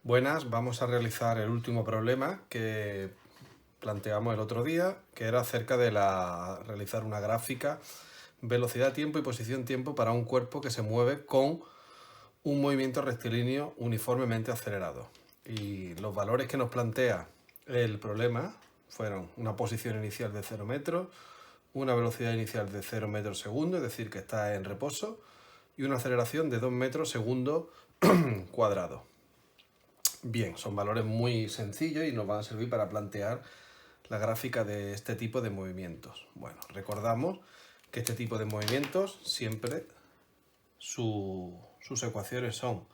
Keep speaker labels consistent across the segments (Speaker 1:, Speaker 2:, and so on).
Speaker 1: Buenas, vamos a realizar el último problema que planteamos el otro día, que era acerca de realizar una gráfica velocidad, tiempo y posición tiempo para un cuerpo que se mueve con un movimiento rectilíneo uniformemente acelerado. Y los valores que nos plantea el problema fueron una posición inicial de 0 metros, una velocidad inicial de 0 metros segundo, es decir, que está en reposo, y una aceleración de 2 metros segundo cuadrado. Bien, son valores muy sencillos y nos van a servir para plantear la gráfica de este tipo de movimientos. Bueno, recordamos que este tipo de movimientos siempre sus ecuaciones son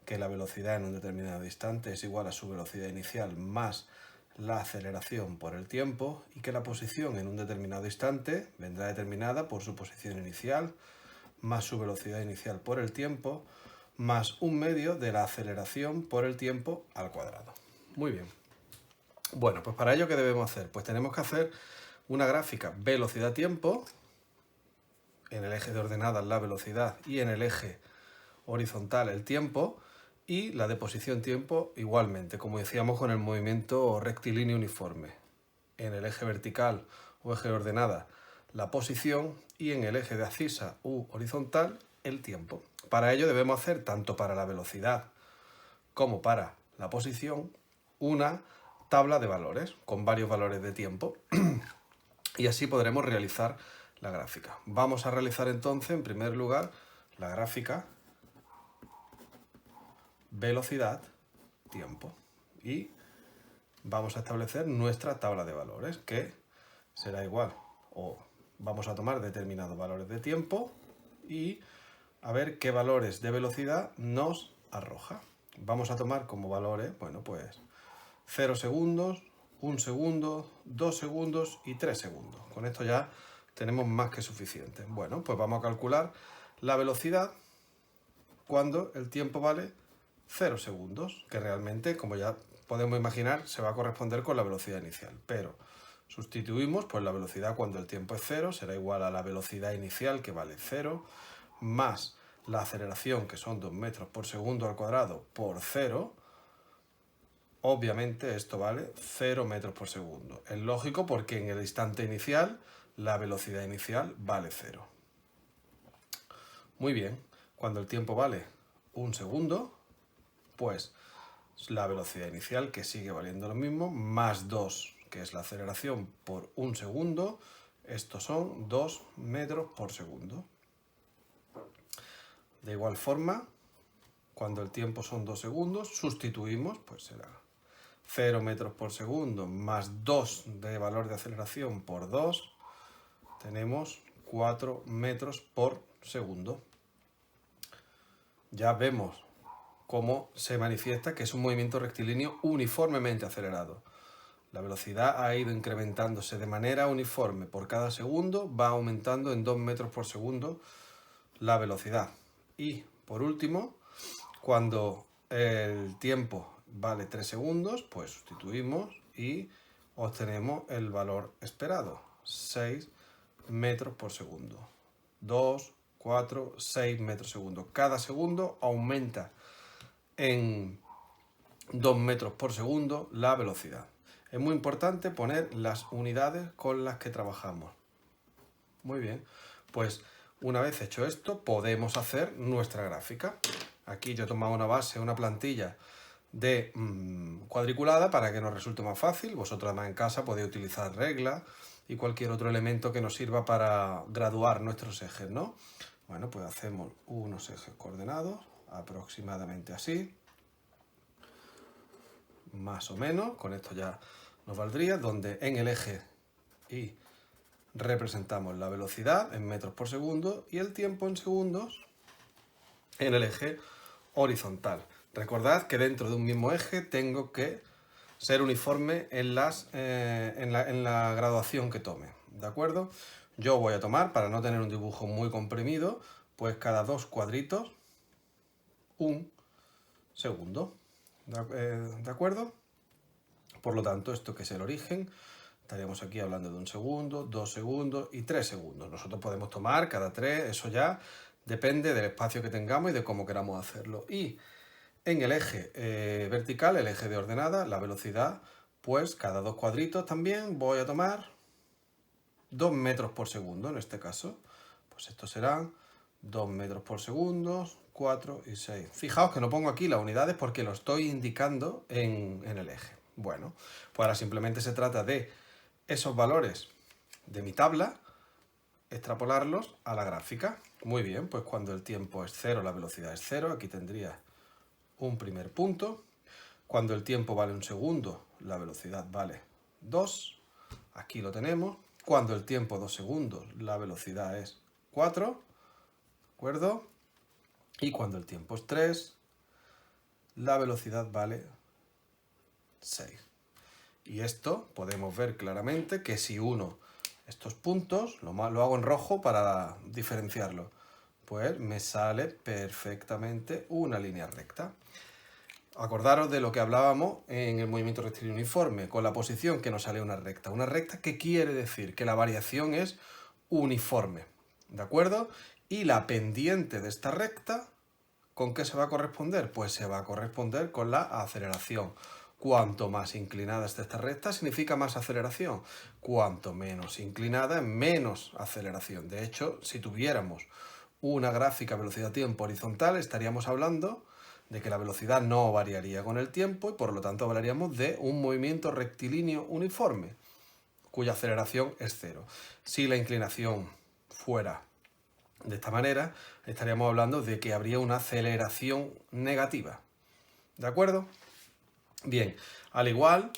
Speaker 1: que la velocidad en un determinado instante es igual a su velocidad inicial más la aceleración por el tiempo y que la posición en un determinado instante vendrá determinada por su posición inicial más su velocidad inicial por el tiempo más un medio de la aceleración por el tiempo al cuadrado. Muy bien. Bueno, pues para ello, ¿qué debemos hacer? Pues tenemos que hacer una gráfica velocidad-tiempo, en el eje de ordenadas la velocidad y en el eje horizontal el tiempo, y la de posición-tiempo igualmente, como decíamos con el movimiento rectilíneo uniforme. En el eje vertical o eje de ordenada la posición y en el eje de abscisa u horizontal el tiempo. Para ello debemos hacer tanto para la velocidad como para la posición una tabla de valores con varios valores de tiempo y así podremos realizar la gráfica. Vamos a realizar entonces en primer lugar la gráfica velocidad tiempo y vamos a establecer nuestra tabla de valores que será igual o vamos a tomar determinados valores de tiempo y a ver qué valores de velocidad nos arroja. Vamos a tomar como valores, bueno, pues 0 segundos, 1 segundo, 2 segundos y 3 segundos. Con esto ya tenemos más que suficiente. Bueno, pues vamos a calcular la velocidad cuando el tiempo vale 0 segundos, que realmente, como ya podemos imaginar, se va a corresponder con la velocidad inicial. Pero sustituimos, pues la velocidad cuando el tiempo es 0 será igual a la velocidad inicial, que vale 0, más la aceleración, que son 2 metros por segundo al cuadrado, por 0. Obviamente esto vale 0 metros por segundo. Es lógico porque en el instante inicial la velocidad inicial vale 0. Muy bien, cuando el tiempo vale 1 segundo, pues la velocidad inicial, que sigue valiendo lo mismo, más 2, que es la aceleración por 1 segundo, estos son 2 metros por segundo. De igual forma, cuando el tiempo son 2 segundos, sustituimos, pues será 0 metros por segundo más 2 de valor de aceleración por 2, tenemos 4 metros por segundo. Ya vemos cómo se manifiesta que es un movimiento rectilíneo uniformemente acelerado. La velocidad ha ido incrementándose de manera uniforme por cada segundo, va aumentando en 2 metros por segundo la velocidad. Y por último, cuando el tiempo vale 3 segundos, pues sustituimos y obtenemos el valor esperado, 6 metros por segundo. 2, 4, 6 metros por segundo. Cada segundo aumenta en 2 metros por segundo la velocidad. Es muy importante poner las unidades con las que trabajamos. Muy bien, pues una vez hecho esto podemos hacer nuestra gráfica. Aquí yo he tomado una base, una plantilla de cuadriculada para que nos resulte más fácil. Vosotros además en casa podéis utilizar reglas y cualquier otro elemento que nos sirva para graduar nuestros ejes, ¿no? Bueno, pues hacemos unos ejes coordenados, aproximadamente así. Más o menos, con esto ya nos valdría, donde en el eje Y representamos la velocidad en metros por segundo y el tiempo en segundos en el eje horizontal. Recordad que dentro de un mismo eje tengo que ser uniforme en la graduación que tome, ¿de acuerdo? Yo voy a tomar, para no tener un dibujo muy comprimido, pues cada 2 cuadritos, 1 segundo, ¿de acuerdo? Por lo tanto, esto que es el origen, estaríamos aquí hablando de 1 segundo, 2 segundos y 3 segundos. Nosotros podemos tomar cada 3, eso ya depende del espacio que tengamos y de cómo queramos hacerlo. Y En el eje vertical, el eje de ordenada, la velocidad, pues cada dos cuadritos también voy a tomar 2 metros por segundo en este caso. Pues estos serán 2 metros por segundo, 4 y 6. Fijaos que no pongo aquí las unidades porque lo estoy indicando en el eje. Bueno, pues ahora simplemente se trata de esos valores de mi tabla, extrapolarlos a la gráfica. Muy bien, pues cuando el tiempo es 0, la velocidad es 0. Aquí tendría un primer punto. Cuando el tiempo vale 1 segundo, la velocidad vale 2. Aquí lo tenemos. Cuando el tiempo 2 segundos, la velocidad es 4. ¿De acuerdo? Y cuando el tiempo es 3, la velocidad vale 6. Y esto podemos ver claramente que si uno estos puntos, lo hago en rojo para diferenciarlo, pues me sale perfectamente una línea recta. Acordaros de lo que hablábamos en el movimiento rectilíneo uniforme, con la posición que nos sale una recta. Una recta, ¿qué quiere decir? Que la variación es uniforme, ¿de acuerdo? Y la pendiente de esta recta, ¿con qué se va a corresponder? Pues se va a corresponder con la aceleración. Cuanto más inclinada esté esta recta, significa más aceleración. Cuanto menos inclinada, menos aceleración. De hecho, si tuviéramos una gráfica velocidad-tiempo horizontal, estaríamos hablando de que la velocidad no variaría con el tiempo y por lo tanto hablaríamos de un movimiento rectilíneo uniforme, cuya aceleración es 0. Si la inclinación fuera de esta manera, estaríamos hablando de que habría una aceleración negativa. ¿De acuerdo? Bien, al igual,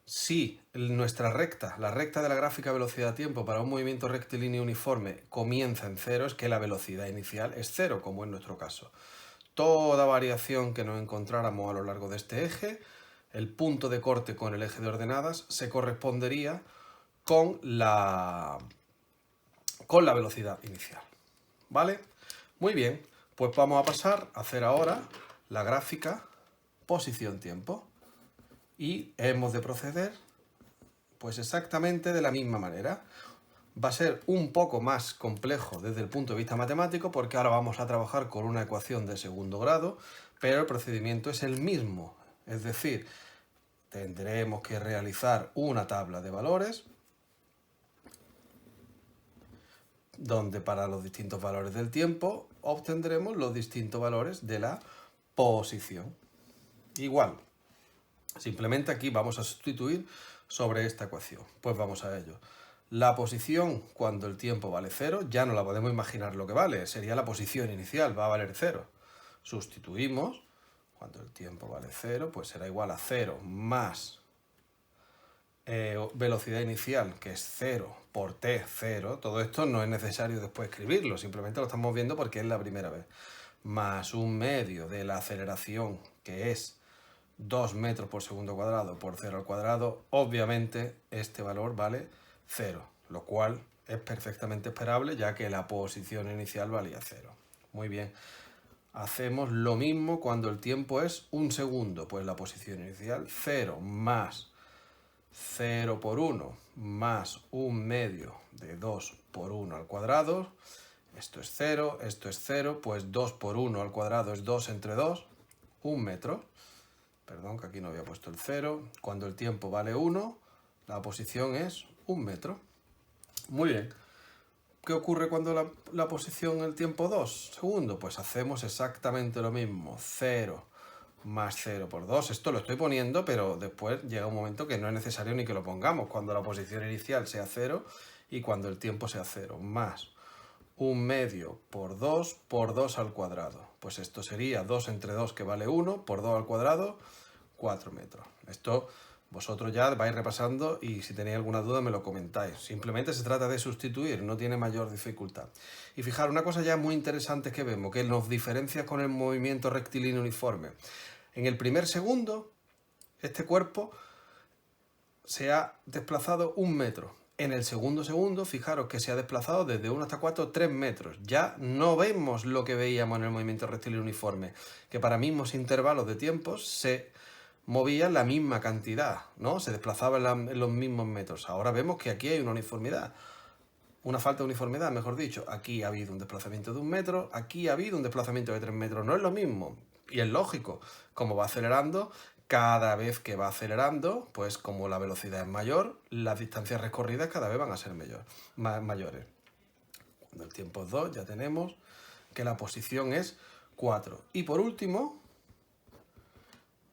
Speaker 1: si nuestra recta, la recta de la gráfica velocidad-tiempo para un movimiento rectilíneo uniforme comienza en 0, es que la velocidad inicial es 0, como en nuestro caso. Toda variación que nos encontráramos a lo largo de este eje, el punto de corte con el eje de ordenadas se correspondería con la velocidad inicial. ¿Vale? Muy bien, pues vamos a pasar a hacer ahora la gráfica posición-tiempo. Y hemos de proceder pues exactamente de la misma manera. Va a ser un poco más complejo desde el punto de vista matemático porque ahora vamos a trabajar con una ecuación de segundo grado, pero el procedimiento es el mismo. Es decir, tendremos que realizar una tabla de valores donde para los distintos valores del tiempo obtendremos los distintos valores de la posición. Igual, simplemente aquí vamos a sustituir sobre esta ecuación. Pues vamos a ello. La posición cuando el tiempo vale 0, ya no la podemos imaginar lo que vale, sería la posición inicial, va a valer 0. Sustituimos, cuando el tiempo vale 0, pues será igual a 0 más velocidad inicial, que es 0 por t, 0. Todo esto no es necesario después escribirlo, simplemente lo estamos viendo porque es la primera vez. Más un medio de la aceleración, que es 2 metros por segundo cuadrado por 0 al cuadrado, obviamente este valor vale 0, lo cual es perfectamente esperable ya que la posición inicial valía 0. Muy bien, hacemos lo mismo cuando el tiempo es 1 segundo, pues la posición inicial 0 más 0 por 1 más un medio de 2 por 1 al cuadrado, esto es 0, pues 2 por 1 al cuadrado es 2 entre 2, 1 metro. Perdón, que aquí no había puesto el 0. Cuando el tiempo vale 1, la posición es 1 metro. Muy bien. ¿Qué ocurre cuando la posición el tiempo 2 segundos? Pues hacemos exactamente lo mismo. 0 más 0 por 2. Esto lo estoy poniendo, pero después llega un momento que no es necesario ni que lo pongamos. Cuando la posición inicial sea 0 y cuando el tiempo sea 0. Más un medio por 2 al cuadrado. Pues esto sería 2 entre 2 que vale 1 por 2 al cuadrado, 4 metros. Esto vosotros ya vais repasando y si tenéis alguna duda me lo comentáis. Simplemente se trata de sustituir, no tiene mayor dificultad. Y fijaros, una cosa ya muy interesante que vemos, que nos diferencia con el movimiento rectilíneo uniforme. En el primer segundo, este cuerpo se ha desplazado 1 metro. En el segundo, fijaros que se ha desplazado desde 1 hasta 4, 3 metros. Ya no vemos lo que veíamos en el movimiento rectilíneo uniforme, que para mismos intervalos de tiempos se movía la misma cantidad, ¿no? Se desplazaba en los mismos metros. Ahora vemos que aquí hay una uniformidad, una falta de uniformidad, mejor dicho. Aquí ha habido un desplazamiento de 1 metro, aquí ha habido un desplazamiento de 3 metros. No es lo mismo. Y es lógico, como va acelerando, cada vez que va acelerando, pues como la velocidad es mayor, las distancias recorridas cada vez van a ser mayores. Cuando el tiempo es 2, ya tenemos que la posición es 4. Y por último,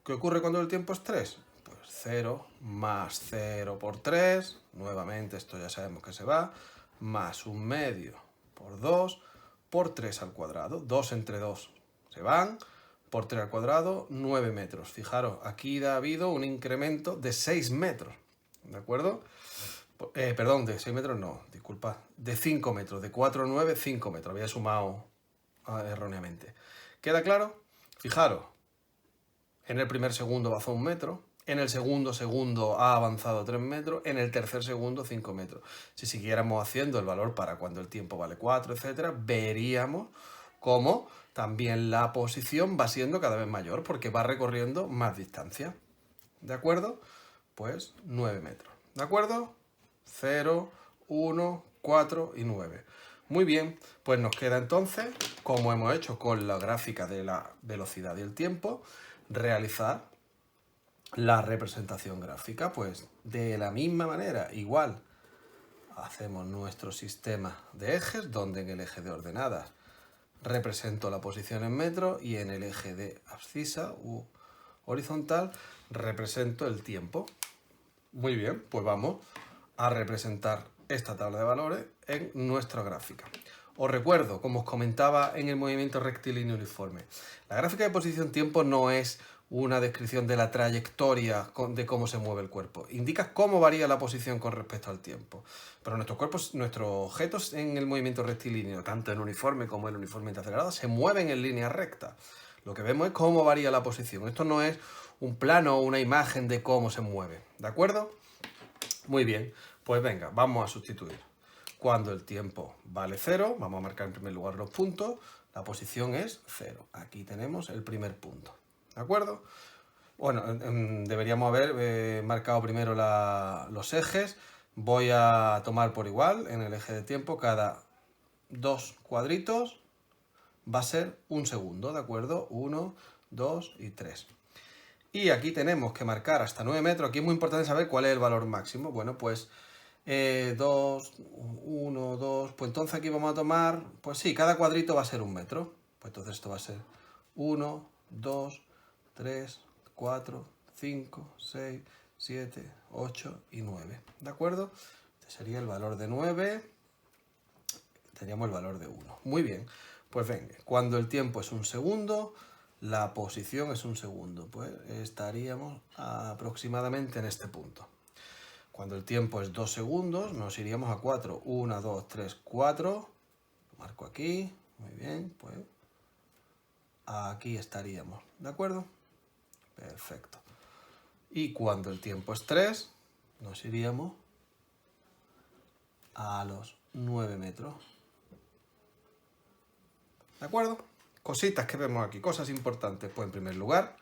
Speaker 1: ¿qué ocurre cuando el tiempo es 3? Pues 0 más 0 por 3, nuevamente esto ya sabemos que se va, más 1/2 por 2 por 3 al cuadrado. 2 entre 2 se van, por 3 al cuadrado, 9 metros. Fijaros, aquí ha habido un incremento de 6 metros, ¿de acuerdo? Perdón, de 6 metros no, disculpad, de 5 metros, de 4 a 9, 5 metros, había sumado erróneamente. ¿Queda claro? Fijaros, en el primer segundo avanzó 1 metro, en el segundo ha avanzado 3 metros, en el tercer segundo 5 metros. Si siguiéramos haciendo el valor para cuando el tiempo vale 4, etcétera, veríamos cómo también la posición va siendo cada vez mayor porque va recorriendo más distancia. ¿De acuerdo? Pues 9 metros. ¿De acuerdo? 0, 1, 4 y 9. Muy bien, pues nos queda entonces, como hemos hecho con la gráfica de la velocidad y el tiempo, realizar la representación gráfica. Pues de la misma manera, igual, hacemos nuestro sistema de ejes, donde en el eje de ordenadas represento la posición en metros y en el eje de abscisa u horizontal represento el tiempo. Muy bien, pues vamos a representar esta tabla de valores en nuestra gráfica. Os recuerdo, como os comentaba en el movimiento rectilíneo uniforme, la gráfica de posición-tiempo no es una descripción de la trayectoria de cómo se mueve el cuerpo. Indica cómo varía la posición con respecto al tiempo. Pero nuestros objetos en el movimiento rectilíneo, tanto en uniforme como en uniformemente acelerado, se mueven en línea recta. Lo que vemos es cómo varía la posición. Esto no es un plano o una imagen de cómo se mueve. ¿De acuerdo? Muy bien, pues venga, vamos a sustituir. Cuando el tiempo vale 0, vamos a marcar en primer lugar los puntos, la posición es 0. Aquí tenemos el primer punto. ¿De acuerdo? Bueno, deberíamos haber marcado primero los ejes. Voy a tomar por igual en el eje de tiempo cada 2 cuadritos va a ser 1 segundo, ¿de acuerdo? 1, 2 y 3. Y aquí tenemos que marcar hasta 9 metros. Aquí es muy importante saber cuál es el valor máximo. Bueno, pues 2, 1, 2. Pues entonces aquí vamos a tomar, pues sí, cada cuadrito va a ser 1 metro. Pues entonces esto va a ser 1, 2, 3, 4, 5, 6, 7, 8 y 9. ¿De acuerdo? Este sería el valor de 9. Teníamos el valor de 1. Muy bien. Pues venga, cuando el tiempo es 1 segundo, la posición es 1 segundo. Pues estaríamos aproximadamente en este punto. Cuando el tiempo es 2 segundos, nos iríamos a 4. 1, 2, 3, 4. Lo marco aquí. Muy bien, pues aquí estaríamos. ¿De acuerdo? Perfecto. Y cuando el tiempo es 3, nos iríamos a los 9 metros. ¿De acuerdo? Cositas que vemos aquí, cosas importantes. Pues en primer lugar,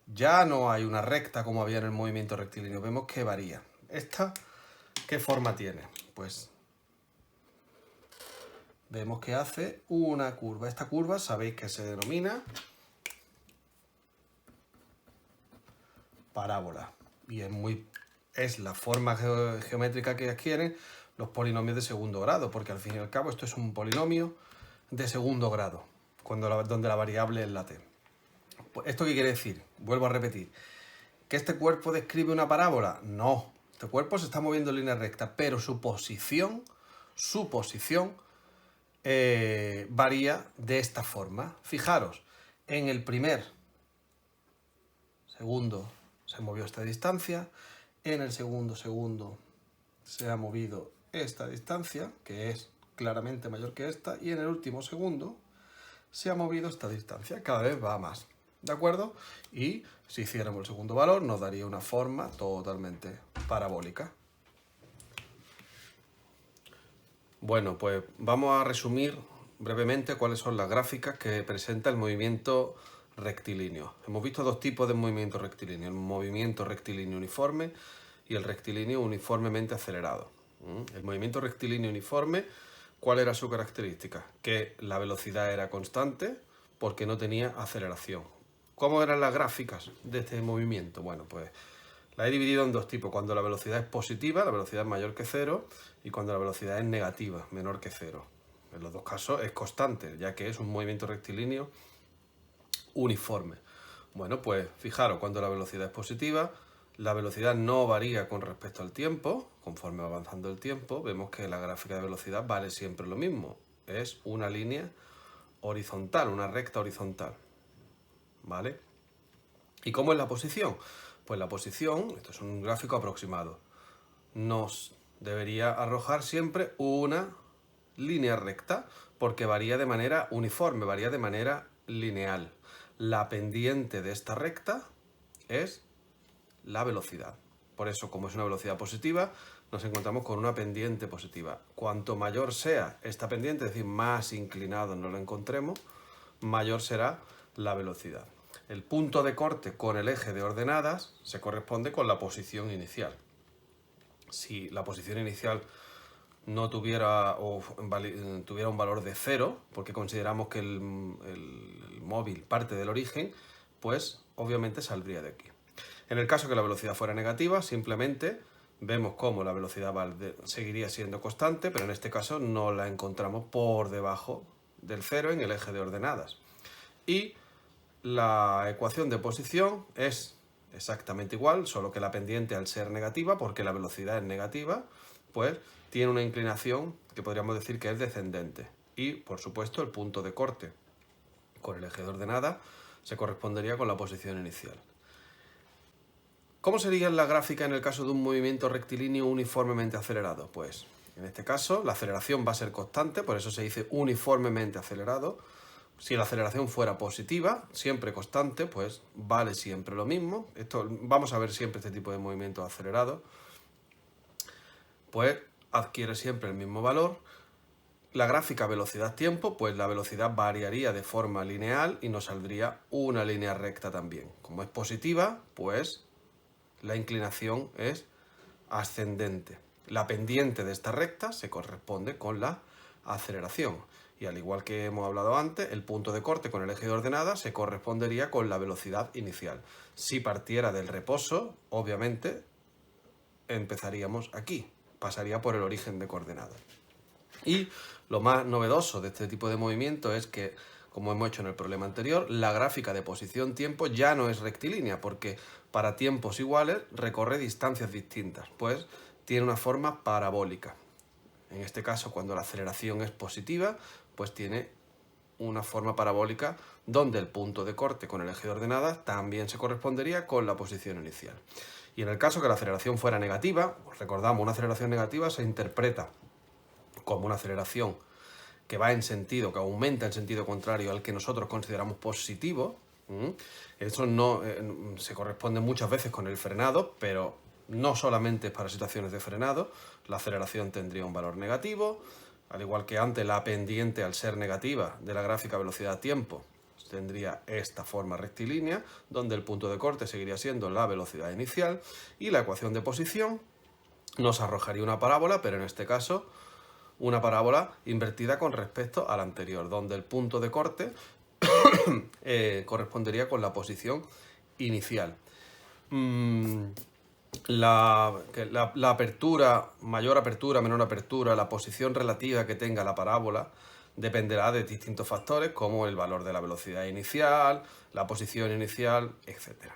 Speaker 1: ya no hay una recta como había en el movimiento rectilíneo. Vemos que varía. ¿Esta qué forma tiene? Pues vemos que hace una curva. Esta curva sabéis que se denomina parábola. Y es la forma geométrica que adquieren los polinomios de segundo grado, porque al fin y al cabo esto es un polinomio de segundo grado, donde la variable es la t. ¿Esto qué quiere decir? Vuelvo a repetir. ¿Que este cuerpo describe una parábola? No. Este cuerpo se está moviendo en línea recta, pero su posición varía de esta forma. Fijaros, en el primer segundo se movió esta distancia, en el segundo se ha movido esta distancia, que es claramente mayor que esta, y en el último segundo se ha movido esta distancia, cada vez va más, ¿de acuerdo? Y si hiciéramos el segundo valor nos daría una forma totalmente parabólica. Bueno, pues vamos a resumir brevemente cuáles son las gráficas que presenta el movimiento rectilíneo. Hemos visto dos tipos de movimiento rectilíneo, el movimiento rectilíneo uniforme y el rectilíneo uniformemente acelerado. El movimiento rectilíneo uniforme, ¿cuál era su característica? Que la velocidad era constante porque no tenía aceleración. ¿Cómo eran las gráficas de este movimiento? Bueno, pues la he dividido en dos tipos. Cuando la velocidad es positiva, la velocidad es mayor que cero, y cuando la velocidad es negativa, menor que cero. En los dos casos es constante, ya que es un movimiento rectilíneo uniforme. Bueno, pues fijaros, cuando la velocidad es positiva, la velocidad no varía con respecto al tiempo. Conforme va avanzando el tiempo, vemos que la gráfica de velocidad vale siempre lo mismo. Es una línea horizontal, una recta horizontal. ¿Vale? ¿Y cómo es la posición? Pues la posición, esto es un gráfico aproximado, nos debería arrojar siempre una línea recta, porque varía de manera uniforme, varía de manera lineal. La pendiente de esta recta es la velocidad. Por eso, como es una velocidad positiva, nos encontramos con una pendiente positiva. Cuanto mayor sea esta pendiente, es decir, más inclinado nos lo encontremos, mayor será la velocidad. El punto de corte con el eje de ordenadas se corresponde con la posición inicial. Si la posición inicial no tuviera tuviera un valor de 0, porque consideramos que el móvil parte del origen, pues obviamente saldría de aquí. En el caso que la velocidad fuera negativa, simplemente vemos cómo la velocidad seguiría siendo constante, pero en este caso no la encontramos por debajo del 0 en el eje de ordenadas. Y la ecuación de posición es exactamente igual, solo que la pendiente, al ser negativa, porque la velocidad es negativa, pues tiene una inclinación que podríamos decir que es descendente. Y, por supuesto, el punto de corte con el eje de ordenada se correspondería con la posición inicial. ¿Cómo sería la gráfica en el caso de un movimiento rectilíneo uniformemente acelerado? Pues, en este caso, la aceleración va a ser constante, por eso se dice uniformemente acelerado. Si la aceleración fuera positiva, siempre constante, pues vale siempre lo mismo. Vamos a ver siempre este tipo de movimientos acelerados. Pues adquiere siempre el mismo valor. La gráfica velocidad-tiempo, pues la velocidad variaría de forma lineal y nos saldría una línea recta también. Como es positiva, pues la inclinación es ascendente. La pendiente de esta recta se corresponde con la aceleración. Y al igual que hemos hablado antes, el punto de corte con el eje de ordenadas se correspondería con la velocidad inicial. Si partiera del reposo, obviamente empezaríamos aquí, pasaría por el origen de coordenadas. Y lo más novedoso de este tipo de movimiento es que, como hemos hecho en el problema anterior, la gráfica de posición-tiempo ya no es rectilínea, porque para tiempos iguales recorre distancias distintas, pues tiene una forma parabólica. En este caso, cuando la aceleración es positiva, pues tiene una forma parabólica donde el punto de corte con el eje de ordenadas también se correspondería con la posición inicial. Y en el caso que la aceleración fuera negativa, recordamos, una aceleración negativa se interpreta como una aceleración que va en sentido, que aumenta en sentido contrario al que nosotros consideramos positivo. Eso no se corresponde muchas veces con el frenado, pero no solamente para situaciones de frenado. La aceleración tendría un valor negativo, al igual que antes la pendiente, al ser negativa, de la gráfica velocidad-tiempo tendría esta forma rectilínea, donde el punto de corte seguiría siendo la velocidad inicial, y la ecuación de posición nos arrojaría una parábola, pero en este caso una parábola invertida con respecto a la anterior, donde el punto de corte correspondería con la posición inicial. La apertura, mayor apertura, menor apertura, la posición relativa que tenga la parábola dependerá de distintos factores como el valor de la velocidad inicial, la posición inicial, etc.